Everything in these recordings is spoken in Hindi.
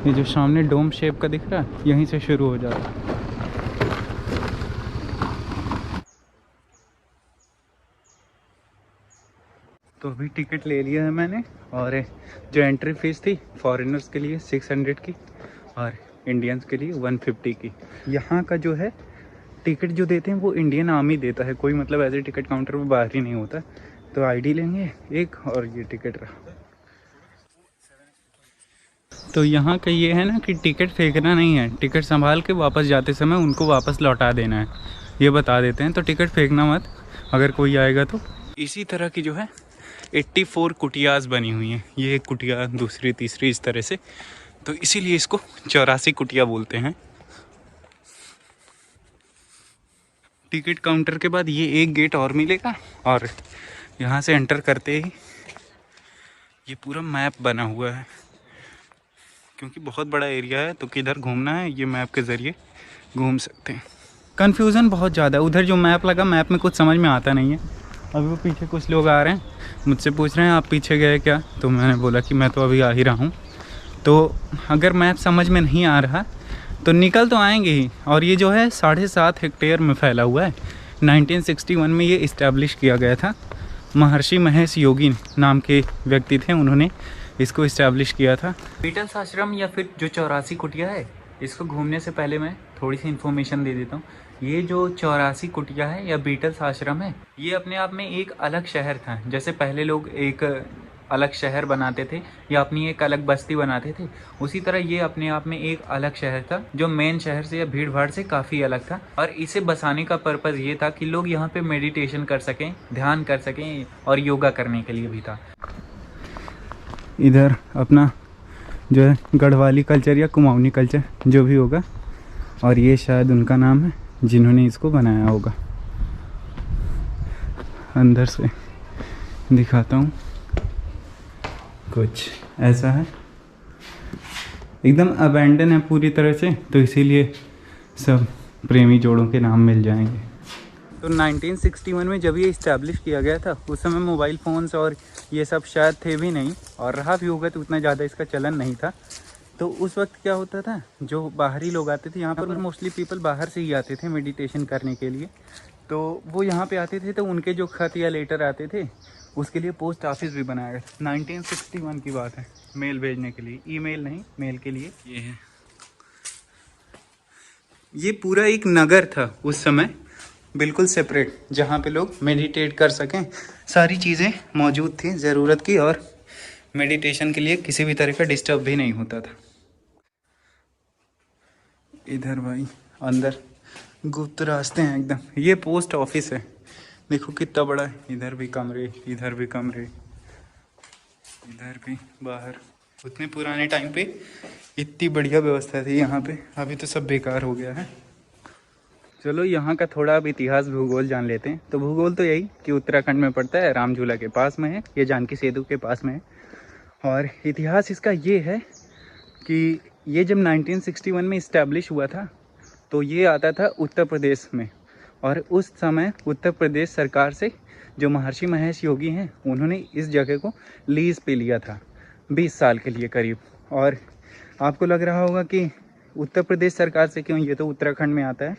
ये जो सामने डोम शेप का दिख रहा है यहीं से शुरू हो जाता है। तो अभी टिकट ले लिया है मैंने, और जो एंट्री फीस थी फॉरेनर्स के लिए 600 की और इंडियंस के लिए 150 की। यहाँ का जो है टिकट जो देते हैं वो इंडियन आर्मी देता है, कोई मतलब ऐसे टिकट काउंटर में बाहर ही नहीं होता। तो आईडी लेंगे एक, और ये टिकट रहा। तो यहाँ का ये है ना कि टिकट फेंकना नहीं है, टिकट संभाल के वापस जाते समय उनको वापस लौटा देना है, ये बता देते हैं। तो टिकट फेंकना मत अगर कोई आएगा तो। इसी तरह की जो है 84 कुटियाज़ बनी हुई हैं, ये एक कुटिया, दूसरी, तीसरी, इस तरह से। तो इसीलिए इसको 84 कुटिया बोलते हैं। टिकट काउंटर के बाद ये एक गेट और मिलेगा, और यहाँ से एंटर करते ही ये पूरा मैप बना हुआ है, क्योंकि बहुत बड़ा एरिया है तो किधर घूमना है ये मैप के ज़रिए घूम सकते हैं। कन्फ्यूज़न बहुत ज़्यादा है, उधर जो मैप लगा मैप में कुछ समझ में आता नहीं है। अभी वो पीछे कुछ लोग आ रहे हैं, मुझसे पूछ रहे हैं आप पीछे गए क्या, तो मैंने बोला कि मैं तो अभी आ ही रहा हूँ। तो अगर मैप समझ में नहीं आ रहा तो निकल तो आएंगे ही। और ये जो है 7.5 हेक्टेयर में फैला हुआ है। 1961 में ये इस्टेब्लिश किया गया था। महर्षि महेश योगी नाम के व्यक्ति थे, उन्होंने इसको इस्टेब्लिश किया था। बीटल्स आश्रम या फिर जो 84 कुटिया है, इसको घूमने से पहले मैं थोड़ी सी इन्फॉर्मेशन दे देता हूँ। ये जो 84 कुटिया है या बीटल्स आश्रम है, ये अपने आप में एक अलग शहर था। जैसे पहले लोग एक अलग शहर बनाते थे या अपनी एक अलग बस्ती बनाते थे, उसी तरह ये अपने आप में एक अलग शहर था जो मेन शहर से या भीड़ भाड़ से काफ़ी अलग था। और इसे बसाने का पर्पज़ ये था कि लोग यहाँ पे मेडिटेशन कर सकें, ध्यान कर सकें, और योगा करने के लिए भी था। इधर अपना जो है गढ़वाली कल्चर या कुमाऊनी कल्चर जो भी होगा, और ये शायद उनका नाम है जिन्होंने इसको बनाया होगा। अंदर से दिखाता हूँ, कुछ ऐसा है, एकदम अबैंडन है पूरी तरह से, तो इसीलिए सब प्रेमी जोड़ों के नाम मिल जाएंगे। तो 1961 में जब ये इस्टेब्लिश किया गया था, उस समय मोबाइल फ़ोन्स और ये सब शायद थे भी नहीं, और रहा भी होगा तो उतना ज़्यादा इसका चलन नहीं था। तो उस वक्त क्या होता था, जो बाहरी लोग आते थे यहाँ पर, मोस्टली पीपल बाहर से ही आते थे मेडिटेशन करने के लिए। तो वो यहाँ पे आते थे, तो उनके जो खत या लेटर आते थे उसके लिए पोस्ट ऑफिस भी बनाया गया। 1961 की बात है, मेल भेजने के लिए, ईमेल नहीं, मेल के लिए। ये है, ये पूरा एक नगर था उस समय, बिल्कुल सेपरेट, जहाँ पे लोग मेडिटेट कर सकें। सारी चीज़ें मौजूद थी ज़रूरत की, और मेडिटेशन के लिए किसी भी तरह का डिस्टर्ब भी नहीं होता था। इधर भाई अंदर गुप्त रास्ते हैं एकदम। ये पोस्ट ऑफिस है, देखो कितना बड़ा है। इधर भी कमरे, इधर भी कमरे, इधर भी, बाहर। उतने पुराने टाइम पे इतनी बढ़िया व्यवस्था थी यहाँ पे, अभी तो सब बेकार हो गया है। चलो यहाँ का थोड़ा अब इतिहास भूगोल जान लेते हैं। तो भूगोल तो यही कि उत्तराखंड में पड़ता है, राम झूला के पास में है, ये जानकी सेतु के पास में है। और इतिहास इसका ये है कि ये जब 1961 में इस्टेब्लिश हुआ था तो ये आता था उत्तर प्रदेश में, और उस समय उत्तर प्रदेश सरकार से जो महर्षि महेश योगी हैं उन्होंने इस जगह को लीज पे लिया था 20 साल के लिए करीब। और आपको लग रहा होगा कि उत्तर प्रदेश सरकार से क्यों, ये तो उत्तराखंड में आता है।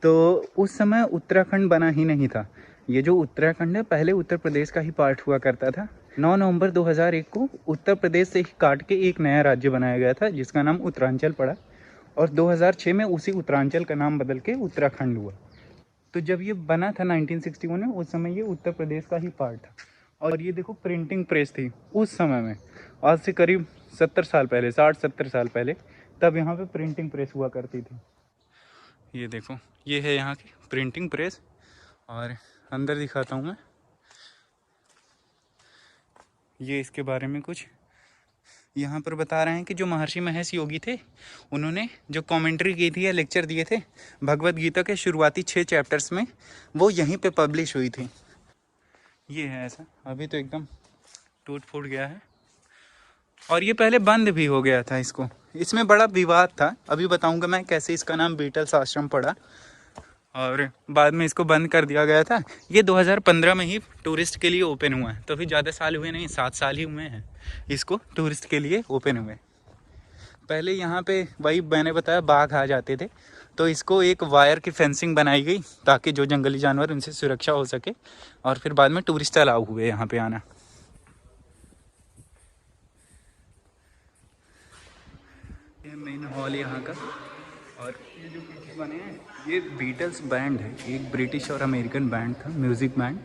तो उस समय उत्तराखंड बना ही नहीं था। ये जो उत्तराखंड है पहले उत्तर प्रदेश का ही पार्ट हुआ करता था। 9 नवंबर 2001 को उत्तर प्रदेश से ही काट के एक नया राज्य बनाया गया था जिसका नाम उत्तरांचल पड़ा, और 2006 में उसी उत्तरांचल का नाम बदल के उत्तराखंड हुआ। तो जब ये बना था 1961 में, उस समय ये उत्तर प्रदेश का ही पार्ट था। और ये देखो प्रिंटिंग प्रेस थी उस समय में, आज से करीब 70 साल पहले, 60-70 साल पहले, तब यहाँ पे प्रिंटिंग प्रेस हुआ करती थी। ये देखो, ये है यहाँ की प्रिंटिंग प्रेस, और अंदर दिखाता हूँ मैं। ये इसके बारे में कुछ यहाँ पर बता रहे हैं कि जो महर्षि महेश योगी थे, उन्होंने जो कमेंट्री की थी या लेक्चर दिए थे भगवत गीता के शुरुआती 6 चैप्टर्स में, वो यहीं पे पब्लिश हुई थी। ये है ऐसा, अभी तो एकदम टूट फूट गया है, और ये पहले बंद भी हो गया था। इसमें बड़ा विवाद था, अभी बताऊंगा मैं कैसे इसका नाम बीटल्स आश्रम पड़ा, और बाद में इसको बंद कर दिया गया था। ये 2015 में ही टूरिस्ट के लिए ओपन हुआ है, तो अभी ज़्यादा साल हुए नहीं, 7 साल ही हुए हैं इसको टूरिस्ट के लिए ओपन हुए। पहले यहाँ पे वही मैंने बताया बाघ आ जाते थे, तो इसको एक वायर की फेंसिंग बनाई गई ताकि जो जंगली जानवर उनसे सुरक्षा हो सके। और फिर बाद में टूरिस्ट अलाउ हुए यहाँ पे आना। ये मेन हॉल यहाँ का। और ये जो पीछे बने हैं ये बीटल्स बैंड है, एक ब्रिटिश और अमेरिकन बैंड था, म्यूज़िक बैंड,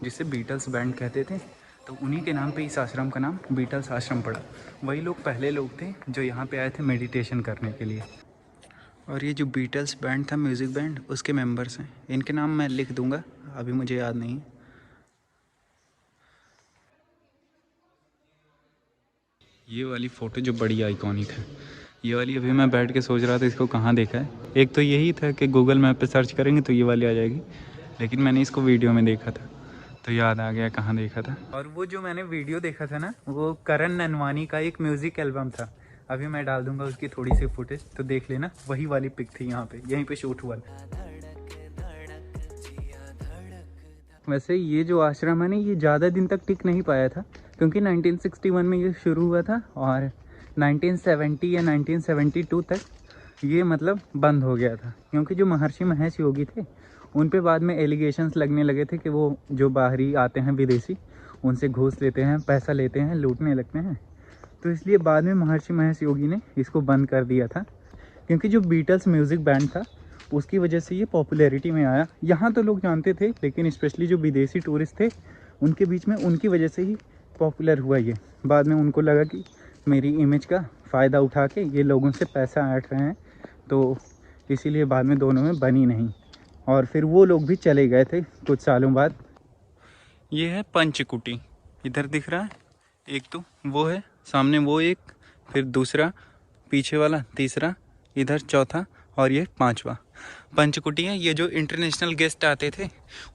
जिसे बीटल्स बैंड कहते थे। तो उन्हीं के नाम पे इस आश्रम का नाम बीटल्स आश्रम पड़ा। वही लोग पहले लोग थे जो यहाँ पे आए थे मेडिटेशन करने के लिए। और ये जो बीटल्स बैंड था, म्यूज़िक बैंड, उसके मेंबर्स हैं। इनके नाम मैं लिख दूँगा, अभी मुझे याद नहीं। ये वाली फ़ोटो जो बड़ी आइकॉनिक है, ये वाली अभी मैं बैठ के सोच रहा था इसको कहाँ देखा है। एक तो यही था कि गूगल मैप पे सर्च करेंगे तो ये वाली आ जाएगी, लेकिन मैंने इसको वीडियो में देखा था तो याद आ गया कहाँ देखा था। और वो जो मैंने वीडियो देखा था ना, वो करण ननवानी का एक म्यूज़िक एल्बम था। अभी मैं डाल दूंगा उसकी थोड़ी सी फुटेज, तो देख लेना। वही वाली पिक थी यहाँ पे, यहीं पे शूट हुआ था। वैसे ये जो आश्रम है ना, ये ज़्यादा दिन तक टिक नहीं पाया था, क्योंकि 1961 में ये शुरू हुआ था और 1970 या 1972 तक ये मतलब बंद हो गया था। क्योंकि जो महर्षि महेश योगी थे, उन पे बाद में एलिगेशंस लगने लगे थे कि वो जो बाहरी आते हैं विदेशी, उनसे घूस लेते हैं, पैसा लेते हैं, लूटने लगते हैं। तो इसलिए बाद में महर्षि महेश योगी ने इसको बंद कर दिया था। क्योंकि जो बीटल्स म्यूज़िक बैंड था, उसकी वजह से ये पॉपुलैरिटी में आया। यहाँ तो लोग जानते थे, लेकिन स्पेशली जो विदेशी टूरिस्ट थे उनके बीच में, उनकी वजह से ही पॉपुलर हुआ ये। बाद में उनको लगा कि मेरी इमेज का फ़ायदा उठा के ये लोगों से पैसा ऐंठ रहे हैं, तो इसीलिए बाद में दोनों में बनी नहीं। और फिर वो लोग भी चले गए थे कुछ सालों बाद। ये है पंचकुटी, इधर दिख रहा है एक, तो वो है सामने वो एक, फिर दूसरा पीछे वाला, तीसरा इधर चौथा, और ये पांचवा पंचकुटी है। ये जो इंटरनेशनल गेस्ट आते थे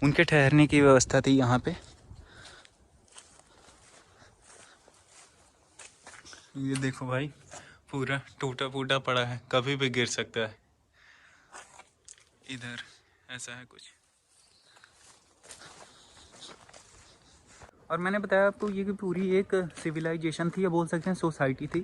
उनके ठहरने की व्यवस्था थी यहाँ पे। ये देखो भाई, पूरा टूटा फूटा पड़ा है, कभी भी गिर सकता है। इधर ऐसा है कुछ। और मैंने बताया आपको ये कि पूरी एक सिविलाइजेशन थी, या बोल सकते हैं सोसाइटी थी,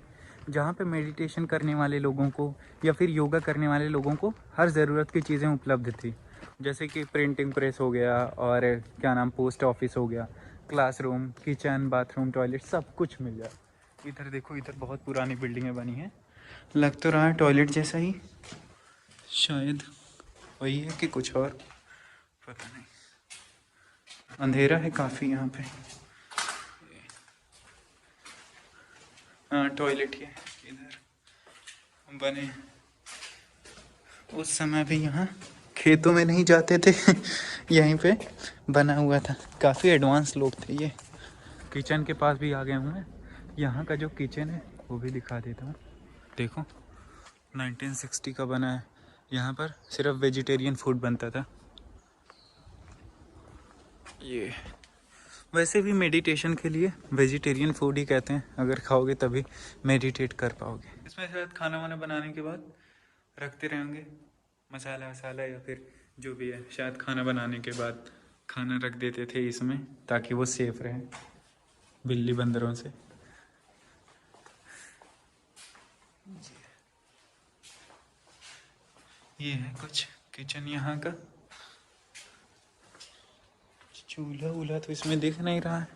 जहाँ पे मेडिटेशन करने वाले लोगों को या फिर योगा करने वाले लोगों को हर ज़रूरत की चीज़ें उपलब्ध थी। जैसे कि प्रिंटिंग प्रेस हो गया, और क्या नाम, पोस्ट ऑफिस हो गया, क्लासरूम, किचन, बाथरूम, टॉयलेट, सब कुछ मिल जाए। इधर देखो, इधर बहुत पुरानी बिल्डिंगें बनी हैं। लग तो रहा है टॉयलेट जैसा ही, शायद वही है कि कुछ और, पता नहीं। अंधेरा है काफ़ी यहाँ पे। हाँ, टॉयलेट ही है इधर बने। उस समय भी यहाँ खेतों में नहीं जाते थे यहीं पे बना हुआ था। काफ़ी एडवांस लोग थे ये। किचन के पास भी आ गया हूँ मैं। यहाँ का जो किचन है वो भी दिखा देता हूँ। देखो 1960 का बना है। यहाँ पर सिर्फ वेजिटेरियन फूड बनता था। ये वैसे भी मेडिटेशन के लिए वेजिटेरियन फूड ही कहते हैं, अगर खाओगे तभी मेडिटेट कर पाओगे। इसमें शायद खाना वाना बनाने के बाद रखते रहेंगे मसाला वसाला, या फिर जो भी है, शायद खाना बनाने के बाद खाना रख देते थे इसमें ताकि वो सेफ रहे बिल्ली बंदरों से। ये है कुछ किचन यहाँ का। चूल्हा वूल्हा तो इसमें दिख नहीं रहा है,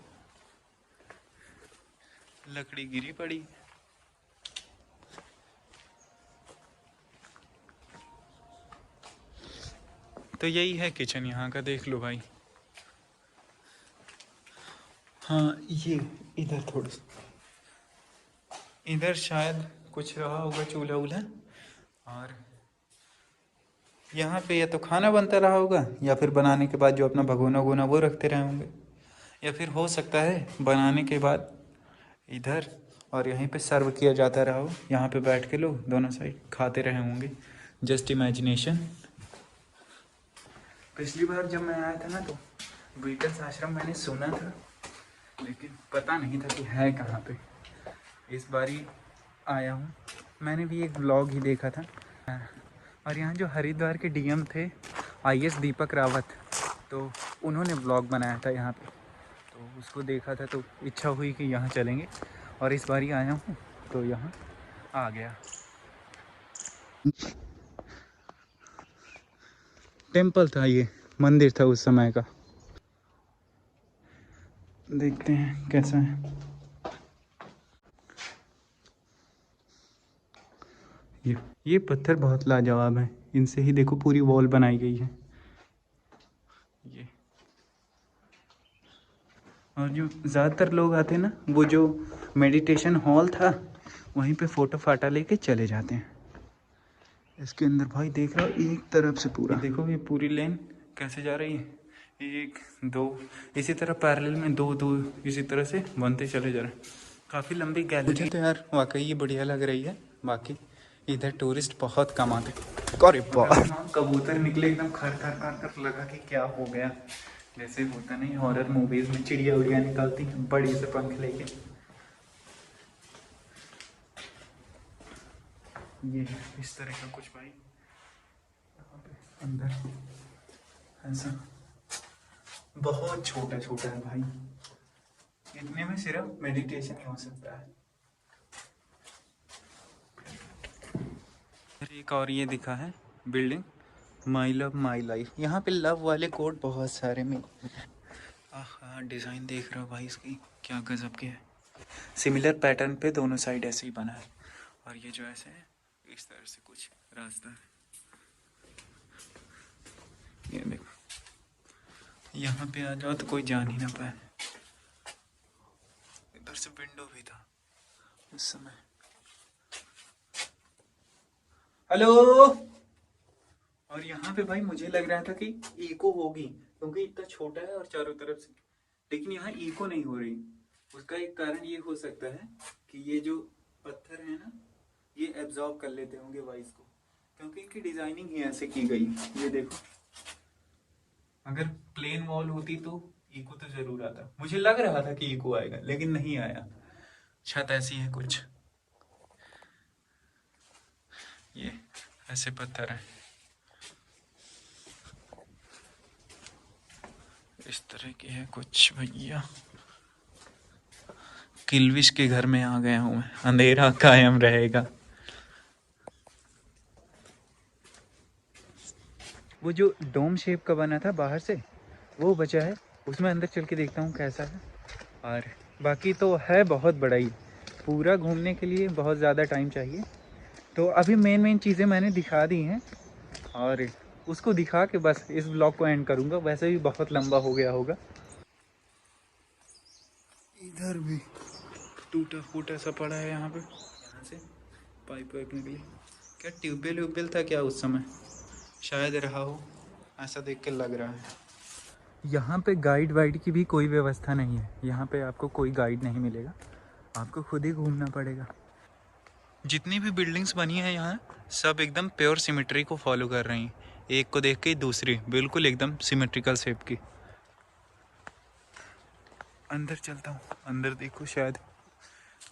लकड़ी गिरी पड़ी। तो यही है किचन यहाँ का, देख लो भाई। हाँ, ये इधर थोड़ा सा, इधर शायद कुछ रहा होगा चूल्हा वूल्हा, और यहाँ पे या तो खाना बनता रहा होगा, या फिर बनाने के बाद जो अपना भगोना वगोना वो रखते रहे होंगे, या फिर हो सकता है बनाने के बाद इधर और यहीं पे सर्व किया जाता रहा हो। यहाँ पे बैठ के लोग दोनों साइड खाते रहे होंगे। Just imagination. पिछली बार जब मैं आया था ना, तो बीटल्स आश्रम मैंने सुना था, लेकिन पता नहीं था कि है कहाँ पे। इस बार ही आया हूँ। मैंने भी एक व्लॉग ही देखा था, और यहाँ जो हरिद्वार के डीएम थे IS दीपक रावत, तो उन्होंने व्लॉग बनाया था यहाँ पे, तो उसको देखा था, तो इच्छा हुई कि यहाँ चलेंगे। और इस बार ही आया हूँ, तो यहाँ आ गया। टेम्पल था, ये मंदिर था उस समय का। देखते हैं कैसा है ये पत्थर बहुत लाजवाब है। इनसे ही देखो पूरी वॉल बनाई गई है ये। और जो ज़्यादातर लोग आते हैं ना, वो जो मेडिटेशन हॉल था वहीं पे फ़ोटो फाटा लेके चले जाते हैं। इसके अंदर भाई देख रहा हो एक तरफ से पूरा, ये देखो ये पूरी लेन कैसे जा रही है। एक दो इसी तरह पैरेलल में दो दो इसी तरह से बनते चले जा रहे हैं। काफ़ी लंबी गैलरी। मुझे तो यार वाकई ये बढ़िया लग रही है। बाकी इधर टूरिस्ट बहुत कम आते। अरे कबूतर निकले एकदम खर खर खर खर, लगा कि क्या हो गया। जैसे होता नहीं हॉरर मूवीज में चिड़िया उड़िया निकलती बड़ी से पंख लेके। ये इस तरह का कुछ भाई यहाँ पे अंदर ऐसा बहुत छोटा छोटा है भाई। इतने में सिर्फ मेडिटेशन ही हो सकता है। एक और ये दिखा है building, my love my life. यहाँ पे लव वाले कोड बहुत सारे में। हाँ डिज़ाइन देख रहे हो भाई इसकी, क्या गजब के है। सिमिलर पैटर्न पे दोनों साइड ऐसे ही बना है। और ये जो ऐसे है इस तरह से कुछ रास्ता है। ये देखो यहाँ पे आ जाओ तो कोई जान ही ना पाए। इधर से विंडो भी था उस समय। हेलो। और यहाँ पे भाई मुझे लग रहा था कि इको होगी क्योंकि इतना छोटा है और चारों तरफ से, लेकिन यहाँ इको नहीं हो रही। उसका एक कारण ये हो सकता है कि ये जो पत्थर है ना ये एब्जॉर्ब कर लेते होंगे वॉइस को, क्योंकि इनकी डिजाइनिंग ही ऐसे की गई। ये देखो अगर प्लेन वॉल होती तो इको तो जरूर आता। मुझे लग रहा था कि इको आएगा लेकिन नहीं आया। छत ऐसी है कुछ, ये ऐसे पत्थर है इस तरह की है कुछ। भैया किल्विश के घर में आ गया हूँ मैं, अंधेरा कायम रहेगा। वो जो डोम शेप का बना था बाहर से वो बचा है, उसमें अंदर चल के देखता हूँ कैसा है। और बाकी तो है बहुत बड़ा ही, पूरा घूमने के लिए बहुत ज़्यादा टाइम चाहिए। तो अभी मेन चीज़ें मैंने दिखा दी हैं और उसको दिखा के बस इस ब्लॉग को एंड करूँगा। वैसे भी बहुत लंबा हो गया होगा। इधर भी टूटा फूटा सा पड़ा है यहाँ पे, यहाँ से पाइप वाइप निकली। क्या ट्यूबवेल व्यूबवेल था क्या उस समय, शायद रहा हो, ऐसा देख के लग रहा है। यहाँ पे गाइड वाइड की भी कोई व्यवस्था नहीं है। यहाँ पे आपको कोई गाइड नहीं मिलेगा, आपको खुद ही घूमना पड़ेगा। जितनी भी बिल्डिंग्स बनी है यहाँ सब एकदम प्योर सिमेट्री को फॉलो कर रही हैं। एक को देख के दूसरी बिल्कुल एकदम सिमेट्रिकल शेप की। अंदर चलता हूँ, अंदर देखो शायद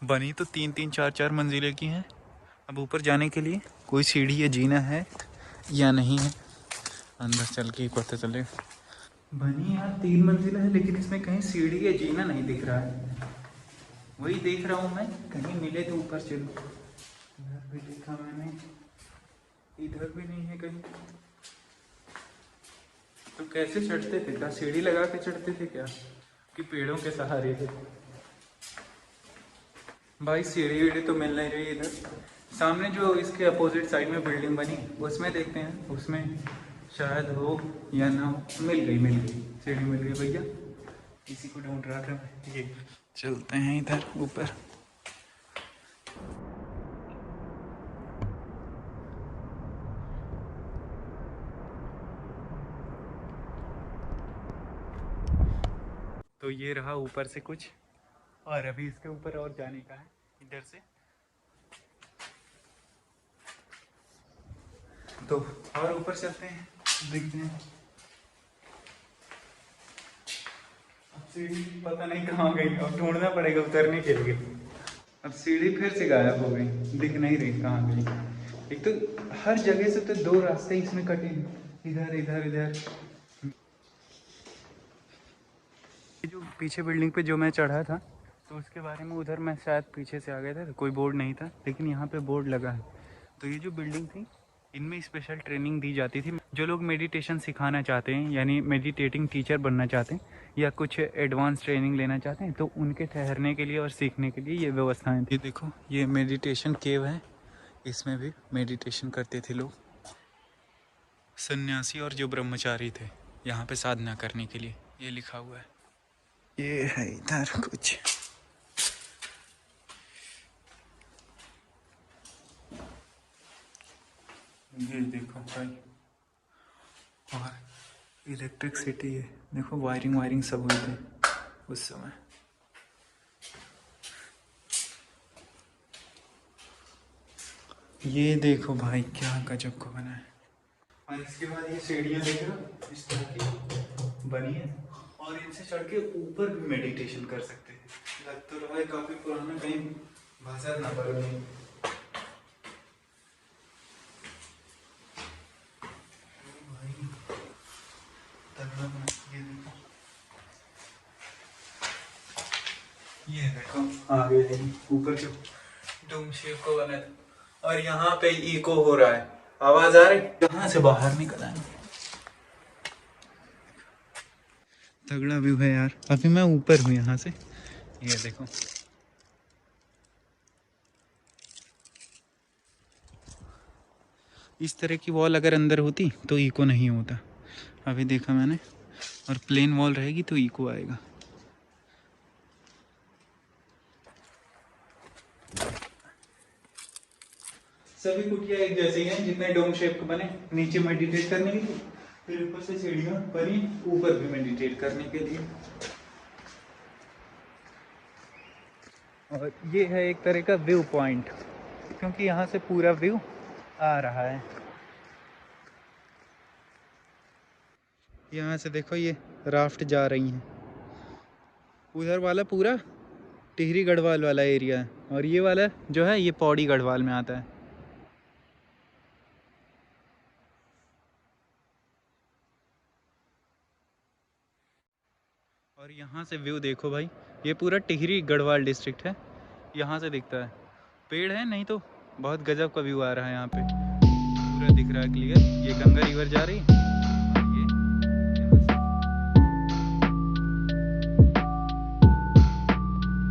बनी तो 3-3 4-4 मंजिले की हैं। अब ऊपर जाने के लिए कोई सीढ़ी या जीना है या नहीं है, अंदर चल के ही पता चलेगा। बनी यार 3 मंजिला है लेकिन इसमें कहीं सीढ़ी या जीना नहीं दिख रहा है। वही देख रहा हूँ मैं, कहीं मिले तो ऊपर चलो। इधर भी देखा मैंने, इधर भी नहीं है कहीं। तो कैसे चढ़ते थे, क्या सीढ़ी लगा के चढ़ते थे क्या कि पेड़ों के सहारे थे? भाई सीढ़ी वीढ़ी तो मिल नहीं रही इधर। सामने जो इसके अपोजिट साइड में बिल्डिंग बनी उसमें देखते हैं, उसमें शायद हो या ना हो। मिल गई सीढ़ी मिल गई भैया, इसी को ढूंढ रहा था मैं। ये चलते हैं इधर ऊपर। तो ये रहा ऊपर से कुछ, और अभी इसके ऊपर और जाने का है इधर से। तो और ऊपर चलते हैं, देखते हैं। अब सीढ़ी पता नहीं कहाँ गई, अब ढूंढना पड़ेगा उतरने के लिए। अब सीढ़ी फिर से गायब हो गई, दिख नहीं रही कहाँ गई। एक तो हर जगह से तो 2 रास्ते इसमें कटे हैं, इधर इधर इधर। जो पीछे बिल्डिंग पे जो मैं चढ़ा था तो उसके बारे में उधर मैं शायद पीछे से आ गया था, तो कोई बोर्ड नहीं था, लेकिन यहाँ पे बोर्ड लगा है। तो ये जो बिल्डिंग थी, इनमें स्पेशल ट्रेनिंग दी जाती थी। जो लोग मेडिटेशन सिखाना चाहते हैं, यानी मेडिटेटिंग टीचर बनना चाहते हैं, या कुछ एडवांस ट्रेनिंग लेना चाहते हैं, तो उनके ठहरने के लिए और सीखने के लिए ये व्यवस्थाएँ थी। ये देखो, ये मेडिटेशन केव है, इसमें भी मेडिटेशन करते थे लोग, सन्यासी और जो ब्रह्मचारी थे, यहाँ पे साधना करने के लिए। ये लिखा हुआ है, ये है इधर कुछ। ये देखो भाई, और इलेक्ट्रिसिटी है, देखो वायरिंग सब हुई थी उस समय। ये देखो भाई, क्या गजब का बना है। और इसके बाद ये सीढ़ियाँ देख रहे हो, इस तरह की बनी है, और इनसे चढ़ के ऊपर भी मेडिटेशन कर सकते हैं। लग तो रहा है काफी पुराना, कहीं भाषा ना पड़े। ये देखो आगे ऊपर जो डोम शेप को बना था, और यहाँ पे इको हो रहा है, आवाज आ रही, यहाँ से बाहर निकल आए। तगड़ा व्यू है यार। अभी मैं ऊपर हूँ यहाँ से, ये देखो। इस तरह की वॉल अगर अंदर होती तो इको नहीं होता, अभी देखा मैंने। और प्लेन वॉल रहेगी तो इको आएगा। सभी कुटिया एक जैसे ही हैं, जितने डोम शेप बने, नीचे मेडिटेट करने के लिए, फिर ऊपर से सीढ़ियां बनी ऊपर भी मेडिटेट करने के लिए। और ये है एक तरह का व्यू पॉइंट, क्योंकि यहाँ से पूरा व्यू आ रहा है। यहाँ से देखो, ये राफ्ट जा रही हैं। उधर वाला पूरा टिहरी गढ़वाल वाला एरिया है, और ये वाला जो है ये पौड़ी गढ़वाल में आता है। और यहाँ से व्यू देखो भाई, ये पूरा टिहरी गढ़वाल डिस्ट्रिक्ट है, यहाँ से दिखता है। पेड़ है नहीं तो बहुत गजब का व्यू आ रहा है यहाँ पे, पूरा दिख रहा है क्लियर। ये गंगा रिवर जा रही है।